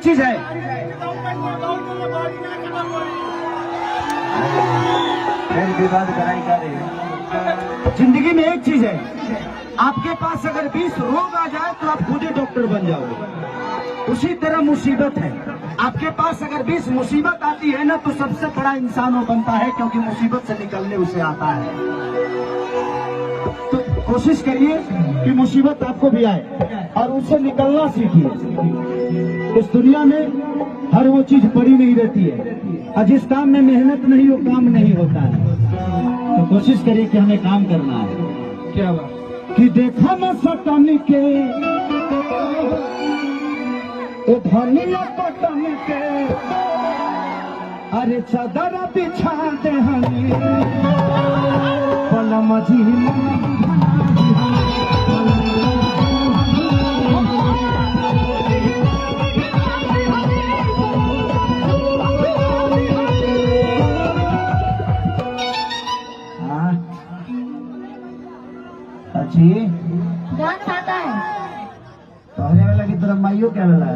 चीज है, विवाद कराई जा रही है। जिंदगी में एक चीज है, आपके पास अगर 20 रोग आ जाए तो आप खुद ही डॉक्टर बन जाओगे। उसी तरह मुसीबत है, आपके पास अगर 20 मुसीबत आती है ना तो सबसे बड़ा इंसान वो बनता है, क्योंकि मुसीबत से निकलने उसे आता है। तो कोशिश करिए कि मुसीबत आपको भी आए और उससे निकलना सीखिए। इस दुनिया में हर वो चीज पड़ी नहीं रहती है, और जिस काम में मेहनत नहीं वो काम नहीं होता है। तो कोशिश करिए कि हमें काम करना है। क्या बात कि देखा न सटन के ए धनिया पटन के, अरे चादर बिछा दे हनी पलम जी। अच्छी कौन खाता है? कहने वाला की तरफ माइयो क्या लगा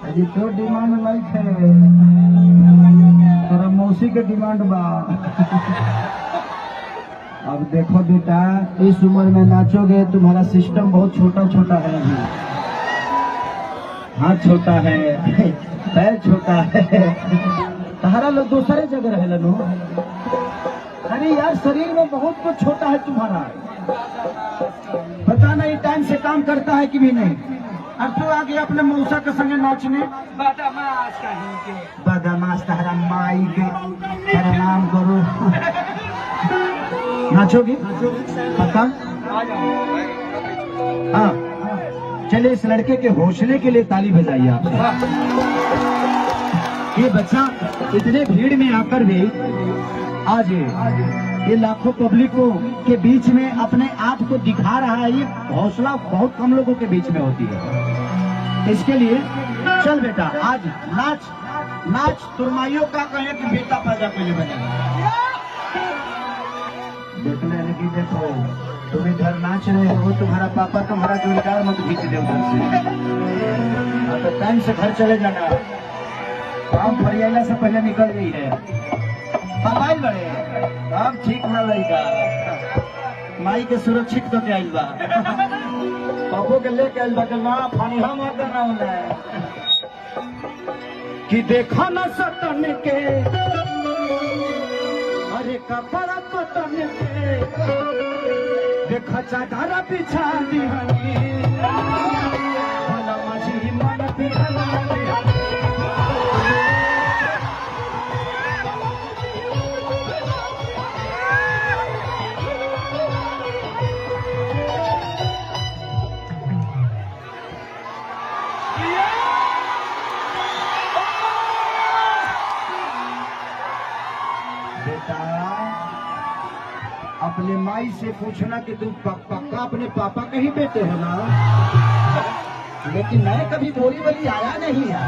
अजी तो डिमांड लाइक है, तोरा मौसी के डिमांड बा। अब देखो बेटा, इस उम्र में नाचोगे, तुम्हारा सिस्टम बहुत छोटा छोटा है अभी। हाथ छोटा है, पैर छोटा है, तुम्हारा लोग दूसरे जगह रहे लो। अरे यार, शरीर में बहुत कुछ छोटा है तुम्हारा, पता नहीं टाइम से काम करता है कि भी नहीं। अब तो आ गया अपने मौसा के संगे नाचने। बदमाश तहरा माई के प्रणाम करो। नाचोगी पता? हाँ, चलिए इस लड़के के हौसले के लिए ताली बजाइए आप। ये बच्चा इतने भीड़ में आकर भी आज ये लाखों पब्लिकों के बीच में अपने आप को दिखा रहा है। ये हौसला बहुत कम लोगों के बीच में होती है। इसके लिए चल बेटा, आज नाच नाच, तुरमाइयों का कहे कि बेटा पैदा पहले बनेगा। देखने लगी, देखो तुम इधर नाच रहे हो, तुम्हारा पापा तुम्हारा जोड़ीदार मत खींच दे उधर से। तो टाइम से घर चले जाना, काम फरियाला से पहले निकल गई है। मोबाइल बड़े अब ठीक ना लगेगा, माई के सुरक्षित तो के आइल बा, पापो के लेके आइल बा, ना फानी हम करना है कि देखा न सटन के, अरे कपड़ा कटन के, देखा चादर बिछा दी हनी भला माझी मन पिघला दे। बेटा, अपने माई से पूछना कि तुम पक्का अपने पापा के ही बेटे हो ना। लेकिन मैं कभी बोली बोली आया नहीं है,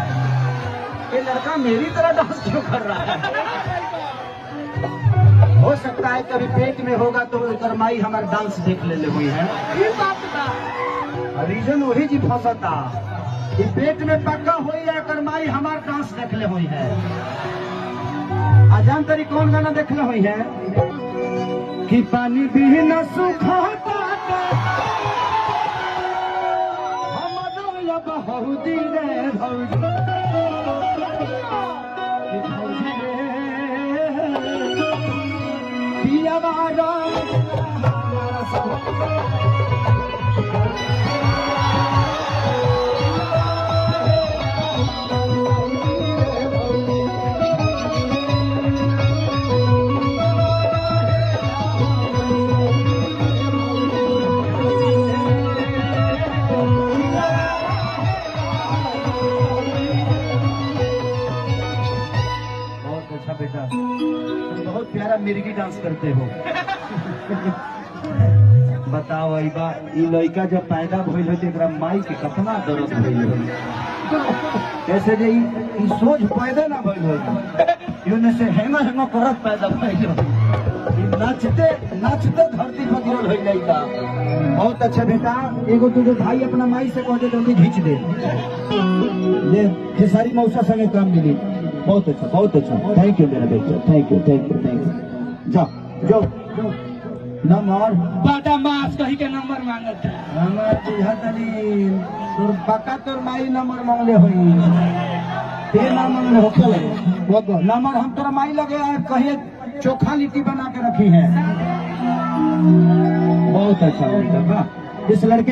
ये लड़का मेरी तरह डांस क्यों कर रहा है? हो सकता है कभी पेट में होगा तो इधर माई हमारा डांस देख ले हुई है। रीजन वही जी फंसता कि पेट में पक्का हुई है, कर माई हमारा डांस देख ले हुई है। अजान तरी कौन गाना देखना हुई है कि पानी भी न सुखाता हमारा बहुदी रे भौजी, पियावारा बेटा, तुम बहुत प्यारा मिर्गी डांस करते हो। बताओ अइबा, ई लड़का जब पैदा भइल हो तो माई के कितना दर्द भइल हो। कैसे जे ई सोच पैदा ना भइल हो, यूने से हेंगा हेंगा करत पैदा भइल हो। नाचते नाचते धरती पर गिरल हो लड़का। बहुत अच्छा बेटा, एगो तुझे भाई अपना माई से कह दे जल्दी खींच दे, ले खेसारी मौसा संगे काम मिली। बहुत अच्छा, बहुत अच्छा, थैंक यू मेरा बेटा, thank you thank you thank you. जाओ जाओ नंबर बाटा मास कही के नंबर मांगत है। हमार बुझातनी तोर पक्का तोर माई नंबर मांगले होई, ते ना मांगले हो चले बहुत नंबर हम तोरा माई लगे आए कहे चोखा लिट्टी बना के रखी है। बहुत अच्छा लड़का, इस लड़के